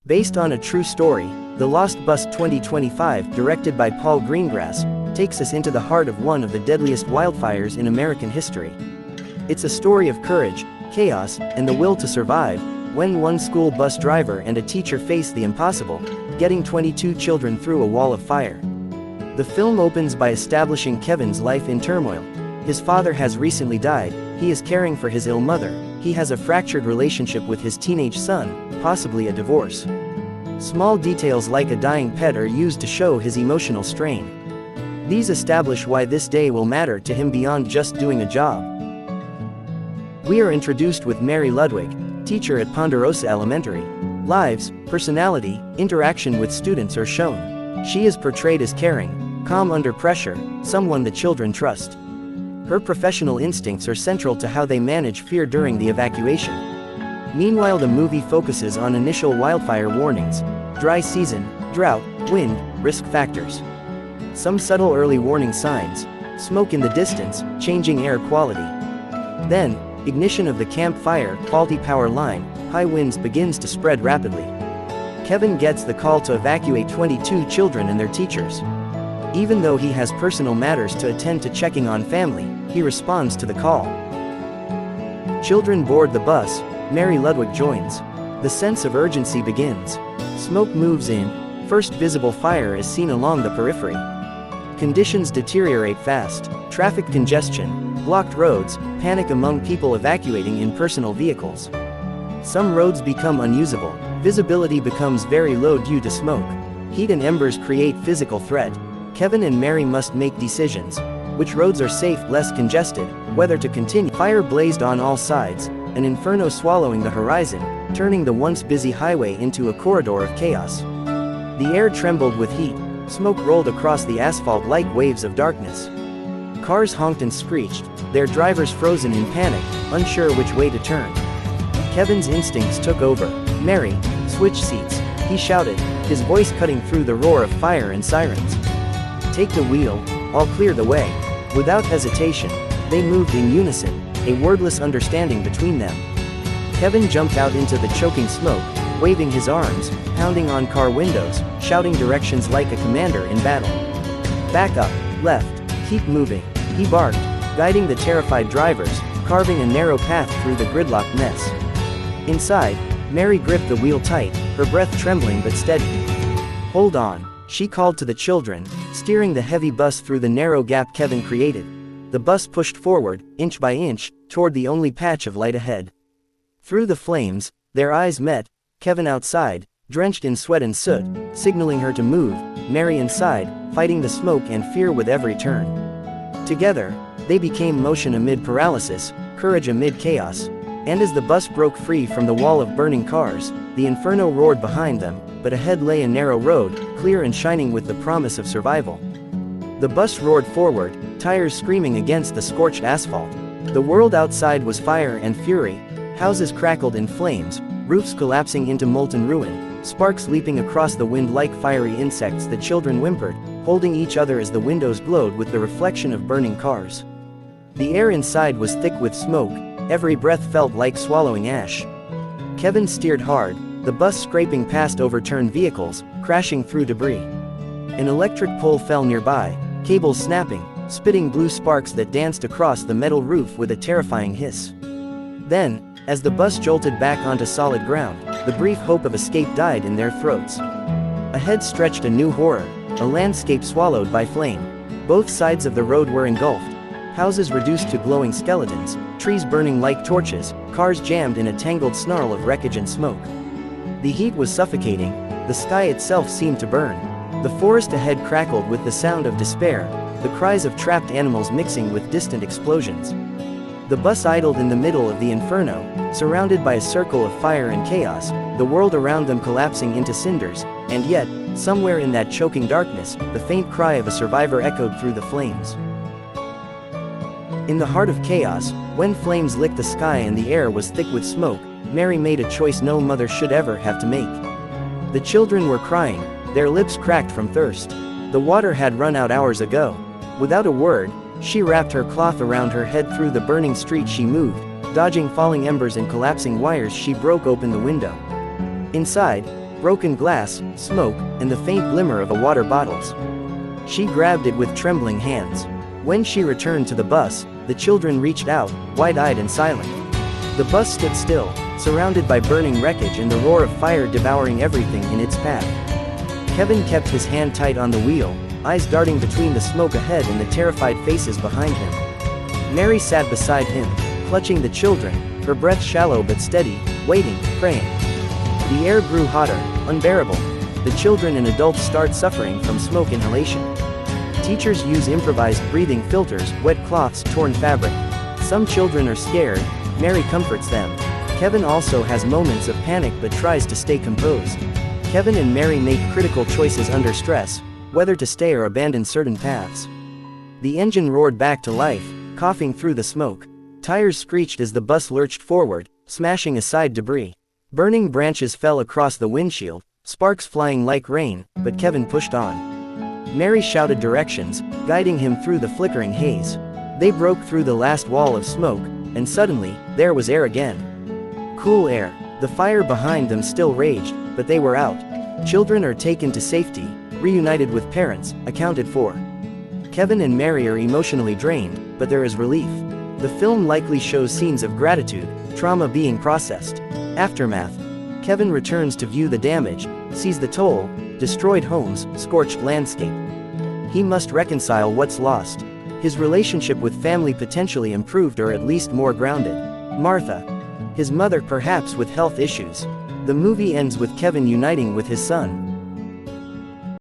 Based on a true story, The Lost Bus 2025, directed by Paul Greengrass, takes us into the heart of one of the deadliest wildfires in American history. It's a story of courage, chaos, and the will to survive, when one school bus driver and a teacher face the impossible, getting 22 children through a wall of fire. The film opens by establishing Kevin's life in turmoil. His father has recently died, he is caring for his ill mother, he has a fractured relationship with his teenage son, possibly a divorce. Small details like a dying pet are used to show his emotional strain. These establish why this day will matter to him beyond just doing a job. We are introduced with Mary Ludwig, teacher at Ponderosa Elementary. Lives, personality, interaction with students are shown. She is portrayed as caring, calm under pressure, someone the children trust. Her professional instincts are central to how they manage fear during the evacuation. Meanwhile, the movie focuses on initial wildfire warnings, dry season, drought, wind, risk factors. Some subtle early warning signs: smoke in the distance, changing air quality. Then, ignition of the campfire, faulty power line, high winds begins to spread rapidly. Kevin gets the call to evacuate 22 children and their teachers. Even though he has personal matters to attend to checking on family, he responds to the call. Children board the bus, Mary Ludwig joins. The sense of urgency begins. Smoke moves in, first visible fire is seen along the periphery. Conditions deteriorate fast: traffic congestion, blocked roads, panic among people evacuating in personal vehicles. Some roads become unusable, visibility becomes very low due to smoke. Heat and embers create physical threat. Kevin and Mary must make decisions: which roads are safe, less congested, whether to continue. Fire blazed on all sides, an inferno swallowing the horizon, turning the once busy highway into a corridor of chaos. The air trembled with heat, smoke rolled across the asphalt like waves of darkness. Cars honked and screeched, their drivers frozen in panic, unsure which way to turn. Kevin's instincts took over. "Mary, switch seats," he shouted, his voice cutting through the roar of fire and sirens. "Take the wheel, I'll clear the way." Without hesitation, they moved in unison, a wordless understanding between them. Kevin jumped out into the choking smoke, waving his arms, pounding on car windows, shouting directions like a commander in battle. "Back up, left, keep moving," he barked, guiding the terrified drivers, carving a narrow path through the gridlock mess. Inside, Mary gripped the wheel tight, her breath trembling but steady. "Hold on," she called to the children, steering the heavy bus through the narrow gap Kevin created. The bus pushed forward, inch by inch, toward the only patch of light ahead. Through the flames, their eyes met, Kevin outside, drenched in sweat and soot, signaling her to move, Mary inside, fighting the smoke and fear with every turn. Together, they became motion amid paralysis, courage amid chaos. And as the bus broke free from the wall of burning cars, the inferno roared behind them, but ahead lay a narrow road, clear and shining with the promise of survival. The bus roared forward, tires screaming against the scorched asphalt. The world outside was fire and fury. Houses crackled in flames, roofs collapsing into molten ruin, sparks leaping across the wind like fiery insects. The children whimpered, holding each other as the windows glowed with the reflection of burning cars. The air inside was thick with smoke, every breath felt like swallowing ash. Kevin steered hard, the bus scraping past overturned vehicles, crashing through debris. An electric pole fell nearby, cables snapping, spitting blue sparks that danced across the metal roof with a terrifying hiss. Then, as the bus jolted back onto solid ground, the brief hope of escape died in their throats. Ahead stretched a new horror, a landscape swallowed by flame. Both sides of the road were engulfed, houses reduced to glowing skeletons, trees burning like torches, cars jammed in a tangled snarl of wreckage and smoke. The heat was suffocating, the sky itself seemed to burn. The forest ahead crackled with the sound of despair, the cries of trapped animals mixing with distant explosions. The bus idled in the middle of the inferno, surrounded by a circle of fire and chaos, the world around them collapsing into cinders, and yet, somewhere in that choking darkness, the faint cry of a survivor echoed through the flames. In the heart of chaos, when flames licked the sky and the air was thick with smoke, Mary made a choice no mother should ever have to make. The children were crying, their lips cracked from thirst. The water had run out hours ago. Without a word, she wrapped her cloth around her head. Through the burning street she moved, dodging falling embers and collapsing wires. She broke open the window. Inside, broken glass, smoke, and the faint glimmer of a water bottles. She grabbed it with trembling hands. When she returned to the bus, the children reached out, wide-eyed and silent. The bus stood still, surrounded by burning wreckage and the roar of fire devouring everything in its path. Kevin kept his hand tight on the wheel, eyes darting between the smoke ahead and the terrified faces behind him. Mary sat beside him, clutching the children, her breath shallow but steady, waiting, praying. The air grew hotter, unbearable. The children and adults start suffering from smoke inhalation. Teachers use improvised breathing filters, wet cloths, torn fabric. Some children are scared. Mary comforts them. Kevin also has moments of panic but tries to stay composed. Kevin and Mary make critical choices under stress, whether to stay or abandon certain paths. The engine roared back to life, coughing through the smoke. Tires screeched as the bus lurched forward, smashing aside debris. Burning branches fell across the windshield, sparks flying like rain, but Kevin pushed on. Mary shouted directions, guiding him through the flickering haze. They broke through the last wall of smoke, and suddenly, there was air again. Cool air. The fire behind them still raged, but they were out. Children are taken to safety, reunited with parents, accounted for. Kevin and Mary are emotionally drained, but there is relief. The film likely shows scenes of gratitude, trauma being processed. Aftermath. Kevin returns to view the damage, sees the toll, destroyed homes, scorched landscape. He must reconcile what's lost. His relationship with family potentially improved or at least more grounded. Martha. His mother perhaps with health issues. The movie ends with Kevin uniting with his son,